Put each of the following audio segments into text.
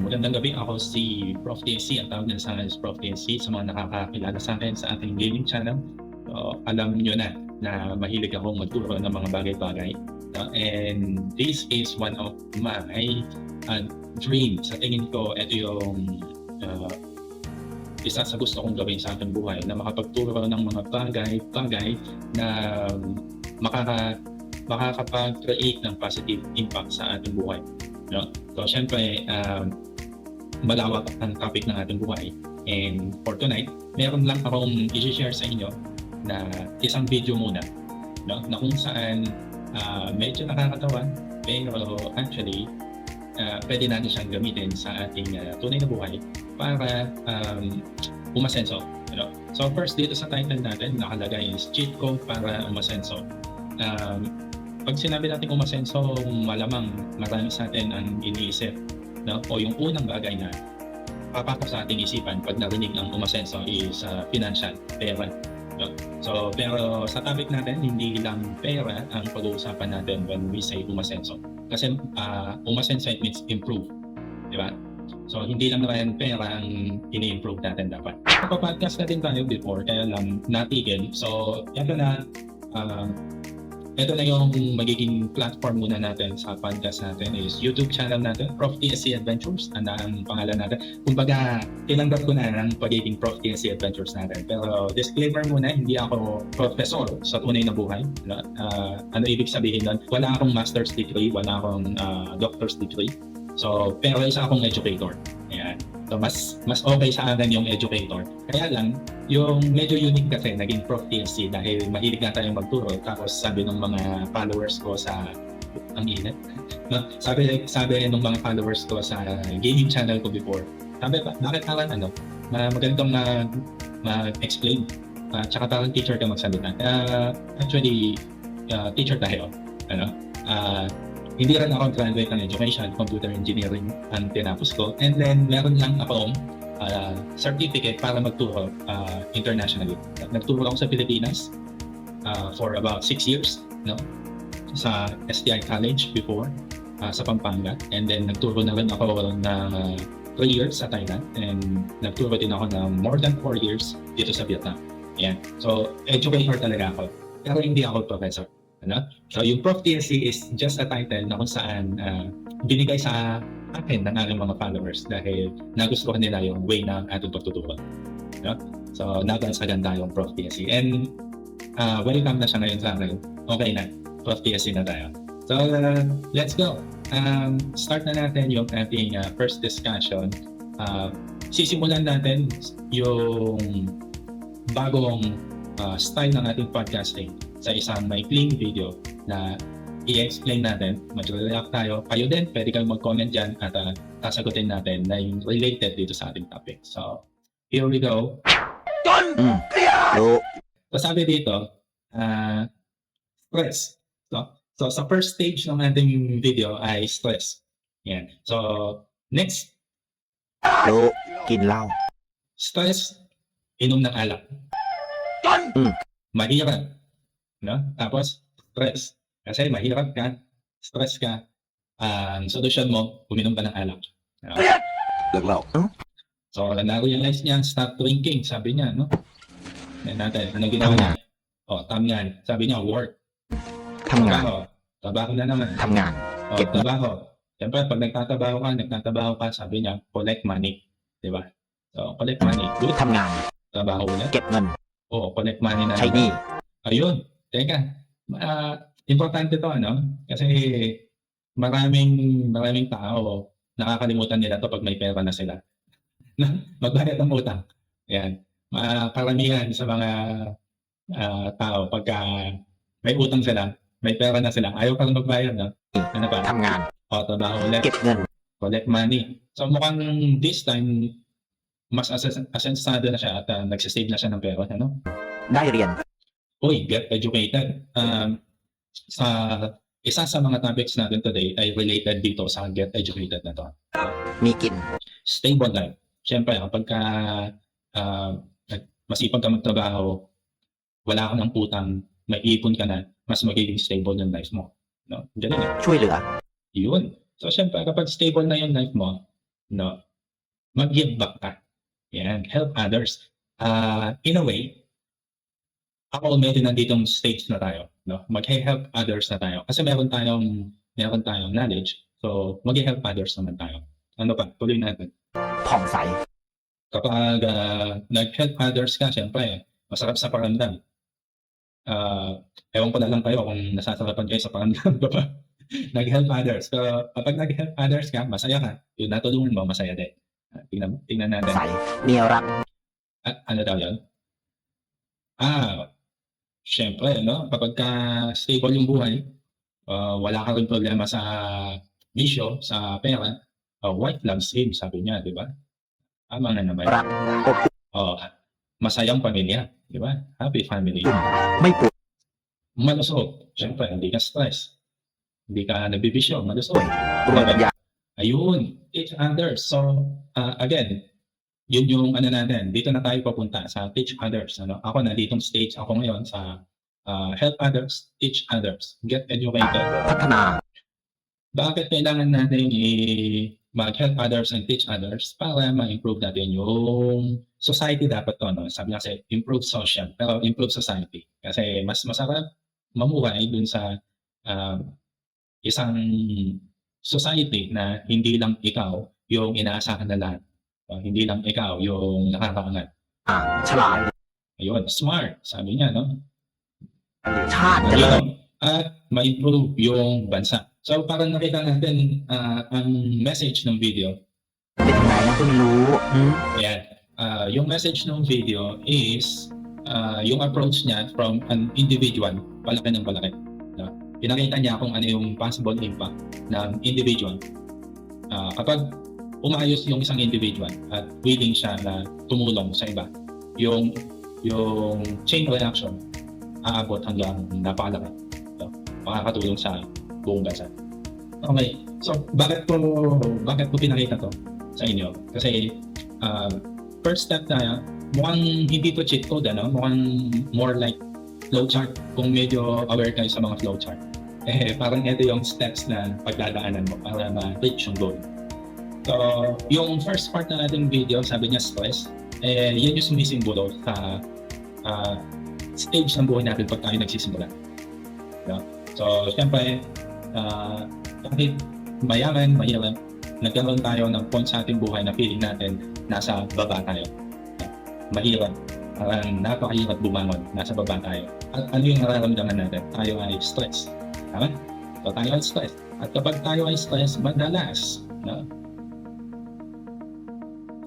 Magandang gabi, ako si Prof. TSC, ang tawag nila sa akin is Prof. TSC. Sa mga nakakakilala sa akin sa ating gaming channel, alam nyo na mahilig akong magturo ng mga bagay-bagay. And this is one of my dream. Sa tingin ko, ito yung isa sa gusto kong gawin sa ating buhay, na makapagturo ng mga bagay-bagay na makakapag-create ng positive impact sa ating buhay. No? So, syempre, malawak ang topic ng ating buhay. And for tonight, meron lang akong i-share sa inyo na isang video muna, no? Na kung saan medyo nakakatawa, pero actually, pwede natin siyang gamitin sa ating tunay na buhay para umasenso. You know? So first, dito sa title natin, nakalagay is cheat code para umasenso. Pag sinabi natin umasenso, malamang marami sa atin ang iniisip, no? O yung unang bagay na papasok sa ating isipan pag narinig ang umasenso is financial, pera. No? So, pero sa topic natin, hindi lang pera ang pag-uusapan natin when we say umasenso. Kasi umasenso, it means improve. Di ba? So, hindi lang rin pera ang ini-improve natin dapat. Kapag-podcast na din tayo before, kaya lang natigil. So, ito na yung magiging platform muna natin sa podcast natin is YouTube channel natin, Prof. TSC Adventures. Ang pangalan natin. Kumbaga, tinanggap ko na ang pagiging Prof. TSC Adventures natin. Pero disclaimer muna, hindi ako professor sa tunay na buhay. Ano ibig sabihin nun? Wala akong master's degree, wala akong doctor's degree. So, pero isa akong educator. Ayan. So, mas okay sa akin yung educator. Kaya lang, yung medyo unique kasi naging Prof. TSC dahil mahilig nga tayong magturo. Tapos sabi ng mga followers ko sa ang init. No? Sabi ng mga followers ko sa gaming channel ko before. Sabi ba, bakit parang magandang mag-explain. Tsaka parang teacher ka magsalita. Actually, teacher tayo. Hindi rin ako graduate ng education, computer engineering ang tinapos ko. And then, meron lang akong certificate para magturo internationally. Nagturo ako sa Pilipinas for about 6 years, no? Sa STI College before, sa Pampanga. And then, nagturo na rin ako ng 3 years sa Thailand. And nagturo din ako ng more than 4 years dito sa Vietnam. Yan. So, educator talaga ako. Pero hindi ako professor. So, yung Prof. TSC is just a title na kung saan binigay sa akin ng aking mga followers dahil nagustuhan nila yung way ng ating pagtuturo. So, napakaganda yung Prof. TSC. And welcome na siya ngayon sa akin. Okay na, Prof. TSC na tayo. So, let's go. Start na natin yung ating first discussion. Sisimulan natin yung bagong style ng ating podcasting sa isang maikling video na i-explain natin. Mag-react tayo. Kayo din, pwede kayong mag-comment dyan at sasagutin natin na yung related dito sa ating topic. So, here we go. So, sabi dito, stress. So, sa first stage ng ating video ay stress. Yan. So, next.กินเหล้า Stress, inom ng alak. Mahirap. No? Tapos, stress. Kasi mahirap ka, stress ka, ang solusyon mo, uminom ka ng alak. Laglaw. So, na-realize niya, stop drinking, sabi niya, no? Yan natin, anong ginawa niya? Tamyan. Sabi niya, work. ทำงาน Trabaho na naman. ทำงาน Get Trabaho. Siyempre, pag nagtatrabaho ka, sabi niya, collect money. Diba? So, collect money. Good. ทำงาน Trabaho ulit. เก็บเงิน Collect money na ใช้หนี้ Ayun. Teka. Importante to, Kasi maraming tao nakakalimutan nila to pag may pera na sila. Magbayad ng utang. Yan. Karamihan sa mga tao pagka may utang sila, may pera na sila, ayaw pa rin magbayad, no? Ano ba? ทำงาน Trabaho ulit. เก็บเงิน Collect money. So mukhang this time, mas asensado na siya at nagsisave na siya ng pera, ได้เรียน Uy, get educated. Isa sa mga topics natin today ay related dito sa get educated na to. มีกิน Stable life. Siyempre, kapag masipag ka magtrabaho, wala ka ng utang, may ipon ka na, mas magiging stable yung life mo. No? Ganun eh. ช่วยเหลือ Yun. So, siyempre, kapag stable na yung life mo, no? Mag-give back ka. Yan, help others. In a way, ako medyo nanditong stage na tayo, no? Mag-help others na tayo. Kasi meron tayong knowledge. So, mag-help others naman tayo. Ano pa? Tuloy natin. ผ่องใส Kapag nag-help others ka, syempre, masarap sa pakiramdam. Ewan ko na lang kayo kung nasasarapan kayo sa pakiramdam ko pa. Nag-help others. So, kapag nag-help others ka, masaya ka. Yung natulungan mo, masaya din. Tingnan natin. ใสเมียรัก Ano daw yun? Syempre, no? Kapag stable yung buhay, wala ka rin problema sa bisyo, sa pera, white loves him, sabi niya, di ba? Tama na naman. รักอบอุ่น Masayang pamilya, di ba? Happy family. ไม่ปวด Malusog. Syempre, hindi ka stress. Hindi ka nabibisyo, malusog. รวมปัญญา Ayun, teach others. So, again, yun yung ano natin, dito na tayo papunta sa teach others. Ano? Ako na ditong stage ako ngayon sa help others, teach others, get educated. พัฒนา Bakit kailangan natin mag-help others and teach others? Para ma-improve natin yung society dapat to. No? Sabi nga kasi, improve social, pero improve society. Kasi mas masarap mamuhay dun sa isang society na hindi lang ikaw yung inaasahan na lahat. Hindi lang ikaw yung nakakaangat. ฉลาด Ayun, smart, sabi niya, no? ชาติเจริญ Ayun, at ma-improve yung bansa. So, parang nakita natin ang message ng video. เป็นยังไงนะก็ไม่รู้หืม Ayan, yung message ng video is yung approach niya from an individual, palaki ng palaki. No? Pinakita niya kung ano yung possible impact ng individual. Kapag umayos yung isang individual at willing siya na tumulong sa iba, yung chain reaction aabot hanggang napakalaki. No? Makakatulong sa buong bansa. Okay, so bakit ko pinakita to sa inyo? Kasi first step tayo, mukhang hindi to cheat code, ano? Mukhang more like flowchart. Kung medyo aware kayo sa mga flowchart. Parang ito yung steps na pagdadaanan mo para ma-reach yung goal. So, yung first part na nating video, sabi niya stress, yan yung sumisimbolo sa stage ng buhay natin pag tayo nagsisimula. No? So, syempre, kahit mayaman, mahirap, nagkaroon tayo ng point sa ating buhay na feeling natin nasa baba tayo. Mahirap, parang napakahirap bumangon, nasa baba tayo. At ano yung nararamdaman natin? Tayo ay stress. Tama? So, tayo ay stress. At kapag tayo ay stress, madalas, no?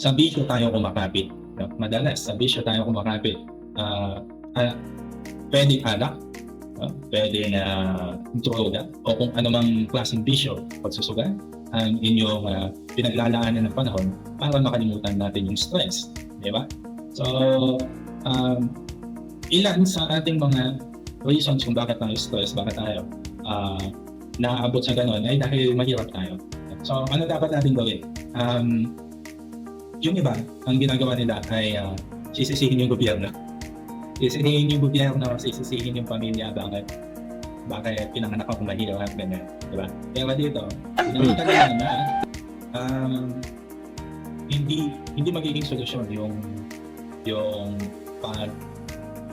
Sa bisyo tayo kumakapit. No? Madalas, sa bisyo tayo kumakapit. Pwede alak, no? Pwede na droga, o kung anumang klaseng bisyo, pagsusuga, ang inyong pinaglalaanan ng panahon para makalimutan natin yung stress. Di ba? So, ilan sa ating mga reasons kung bakit tayo stress, bakit tayo naaabot sa ganun, ay dahil mahirap tayo. So, ano dapat natin gawin? Yung iba, ang ginagawa nila ay sisisihin yung gobyerno. Sisisihin yung gobyerno, sisisihin yung pamilya, bakit pinanganak ako mahirap, ganyan. Diba? Pero dito, pinakita nila na hindi magiging solusyon yung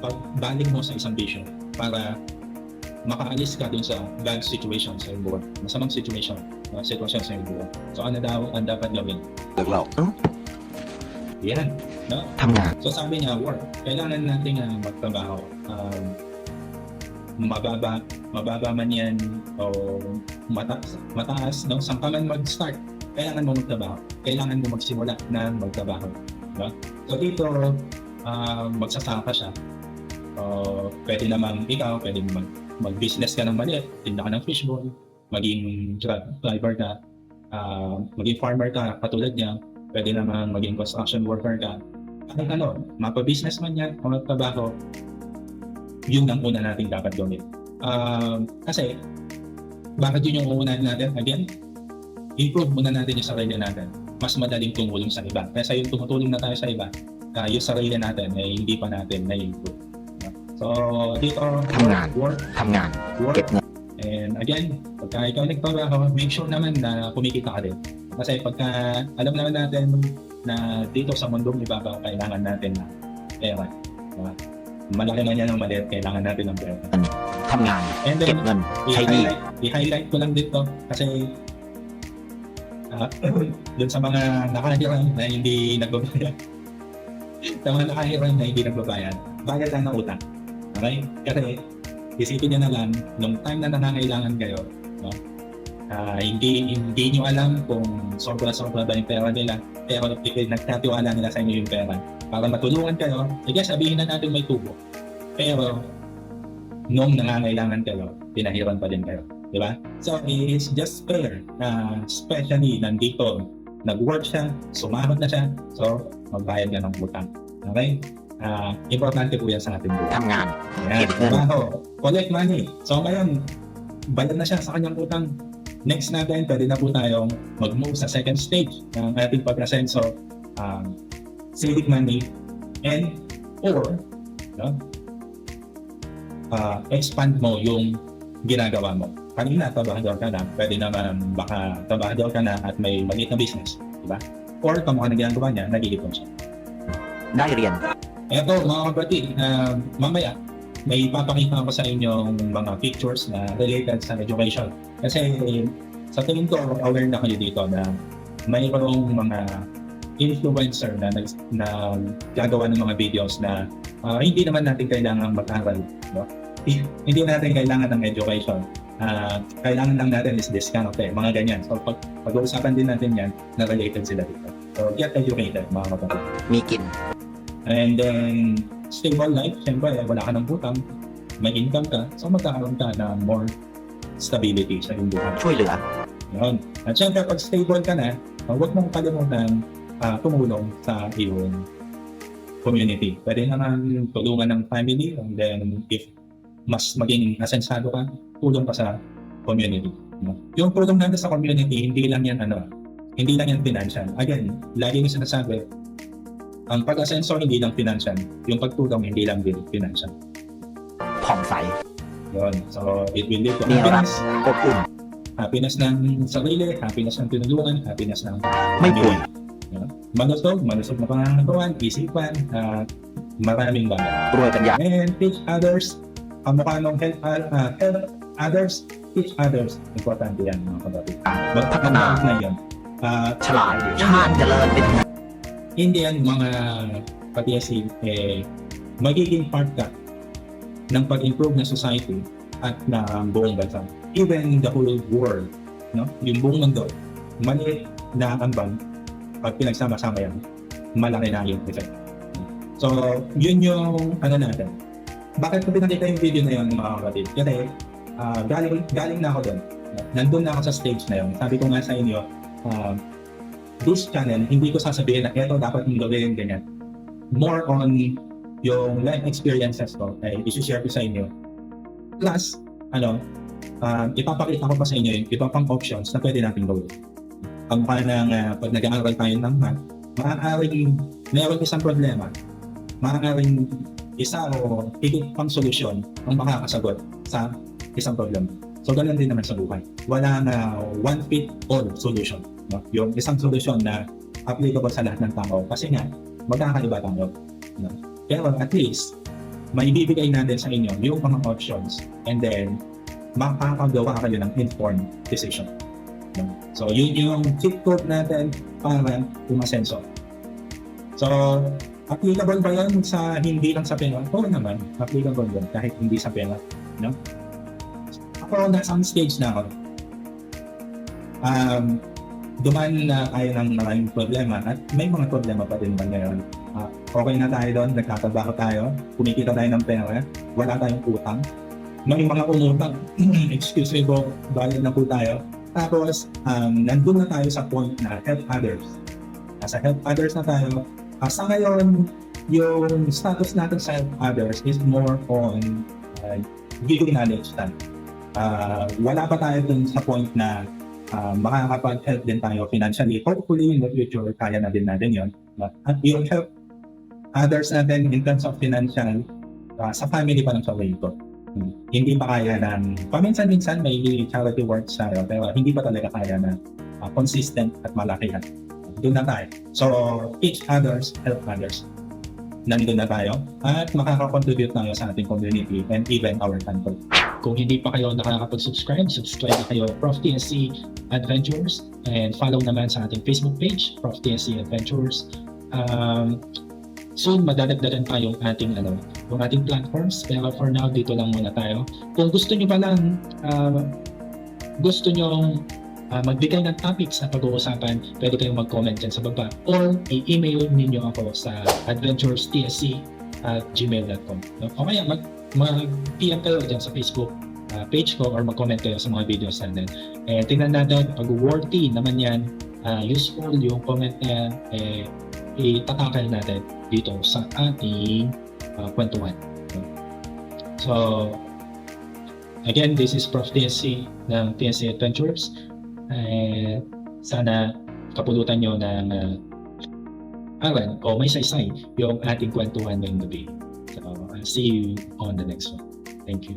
pagbaling mo sa isang bisyo para makaalis ka dun sa bad situation sa iyong buwan. Masamang situation sa iyong buwan. So ano daw ang dapat gawin? เลิกเรา Yan. No? ทำงาน So sabi niya, work. Kailangan natin magtrabaho. Mababa man yan o mataas, no? Saan ka man mag-start, kailangan mo magtrabaho. Kailangan mo magsimula na magtrabaho. No? So dito, magsasaka siya. Pwede namang ikaw, pwede mag-business ka ng maliit, tinda ka ng fishbowl, maging driver ka, maging farmer ka, katulad niya, pwede namang maging construction worker ka. Kahit ano, mapa-business man yan, o magtrabaho, yun ang una natin dapat gawin. Kasi, bakit yun yung uunahin natin? Again, improve muna natin yung sarili natin. Mas madaling tumulong sa iba. Kaya yung tumutulong na tayo sa iba, yung sarili natin ay hindi pa natin na-improve. So, dito, ทำงาน work, ทำงาน work. เก็บเงิน And again, pagka ikaw nagtrabaho, make sure naman na kumikita ka din. Kasi pagka alam naman natin na dito sa mundong ibabaw, kailangan natin ng pera. Diba? Malaki man yan o maliit, kailangan natin ng pera. ทำงาน And เก็ then, บเงินใช้หนี้ i-highlight ko lang dito kasi dun sa mga nakahirang na hindi nagbabayad. Sa mga nakahirang na hindi nagbabayad, bayad lang ng utang. Okay? Kasi isipin nyo na lang, nung time na nangangailangan kayo, no? Hindi nyo alam kung sobra-sobra ba yung pera nila, pero nagtatiwala nila sa inyo yung pera. Para matulungan kayo, sige, sabihin na natin may tubo. Pero, nung nangangailangan kayo, pinahiran pa din kayo. Di ba? So, it's just fair na especially nandito, nag-work siya, sumahod na siya, so, magbayad ka ng utang. Okay? Importante po yan sa ating buhay. ทำงาน Ayan, trabaho, collect money. So ngayon, bayad na siya sa kanyang utang. Next natin, pwede na po tayong mag-move sa second stage ng ating pag-asenso, saving money, and or no, expand mo yung ginagawa mo. Kanina, trabahador ka na, pwede naman baka trabahador ka na at may maliit na business, di ba? Or kamukha na ginagawa niya, nag-iipon siya. ได้เรียน Eto mga kapatid, mamaya may papakita ko sa inyong mga pictures na related sa education. Kasi sa tingin ko, aware na kayo dito na mayroong mga influencer na gagawa ng mga videos na hindi naman natin kailangan mag-aral. No? Hindi natin kailangan ng education. Kailangan lang natin is discount, mga ganyan. So pag-uusapan din natin yan na related sila dito. So get educated mga kapatid. มีกิน And then, stable life, siyempre, wala ka ng utang, may income ka, so magkakaroon ka ng more stability sa iyong buhay. ช่วยเหลือ Yun. At siyempre, pag stable ka na, huwag mong kalimutan tumulong sa iyong community. Pwede naman tulungan ng family, and then if mas maging asensado ka, tulong ka sa community. Yung tulong natin sa community, hindi lang yan financial. Again, lagi yung sinasabi, ang pag-asenso hindi lang financial, yung pagtulong hindi lang din financial. ผ่องใส Yun. So, it will lead to มีรัก happiness. อบอุ่น Happiness ng sarili, happiness ng tinulungan, happiness ng ไม่ป่วย Yun. Malusog na pangangatuan, isipan, maraming bagay. รวยปัญญา And teach others, kamukha nung help others, teach others. Importante yan mga kapatid. Magpakana. Na yun. ฉลาดชาติเจริญเป็น Hindi yan mga pag-iasig, magiging part ka ng pag-improve na society at ng buong bansa. Even the whole world, no? Yung buong mundo, maliit na ambag, pag pinagsama-sama yan, malaki na yung effect. So, yun yung natin. Bakit ko pinakita yung video na yun mga kapatid? Kasi galing na ako doon. Nandun na ako sa stage na yun. Sabi ko nga sa inyo, this channel, hindi ko sasabihin na eto dapat mong gawin ganyan. More on yung life experiences ko ay isi-share ko sa inyo. Plus, ipapakita ko pa sa inyo yung iba pang options na pwede natin gawin. Ang ng pag nag-aaral tayo ng math, maaaring meron isang problema, maaaring isa o higit pang solusyon ang makakasagot sa isang problema. So, ganun din naman sa buhay. Wala na one-fit-all solution. No? Yung isang solusyon na applicable sa lahat ng tao. Kasi nga, magkakaiba tayo. No? Pero at least, maibibigay natin sa inyo yung mga options and then, makakagawa kayo ng informed decision. No? So, yun yung cheat code natin para umasenso. So, applicable ba yan sa hindi lang sa pera? Oo naman, applicable yan kahit hindi sa pera. No? Ako, nasa stage na ako. Duman na tayo ng maraming problema at may mga problema pa din naman ngayon. Okay na tayo doon, nagtatrabaho tayo, kumikita tayo ng pera, wala tayong utang. May mga umutang, excuse me po, bayad na po tayo. Tapos, nandun na tayo sa point na help others. Nasa help others na tayo. Sa ngayon, yung status natin sa help others is more on giving knowledge time. Wala pa tayo dun sa point na makakapag-help din tayo financially. Hopefully, in the future, kaya na din natin yun. At yung help others natin in terms of financial, sa family pa lang sa way ito. Hindi pa kaya ng, paminsan-minsan may charity works tayo, pero hindi pa talaga kaya na consistent at malakihan. Doon na tayo. So, teach others, help others. Nandun na tayo at makaka-contribute tayo sa ating community and even our country. Kung hindi pa kayo nakakapag-subscribe, subscribe na kayo Prof. TSC Adventures and follow naman sa ating Facebook page, Prof. TSC Adventures. Soon, madadagdagan pa yung ating platforms. Pero for now, dito lang muna tayo. Kung gusto nyo pa lang, gusto nyo magbigay ng topics na pag-uusapan, pwede kayong mag-comment dyan sa baba or i-email ninyo ako sa adventurestsc@gmail.com. O kaya mag-PM kayo dyan sa Facebook page ko or mag-comment kayo sa mga videos natin. Tingnan natin, pag worthy naman yan, useful yung comment na yan, itatakal natin dito sa ating kwentuhan. So, again, this is Prof. TSC ng TSC Adventures. Sana kapulutan nyo ng aral o may saysay yung ating kwentuhan ngayong gabi. So, I'll see you on the next one. Thank you.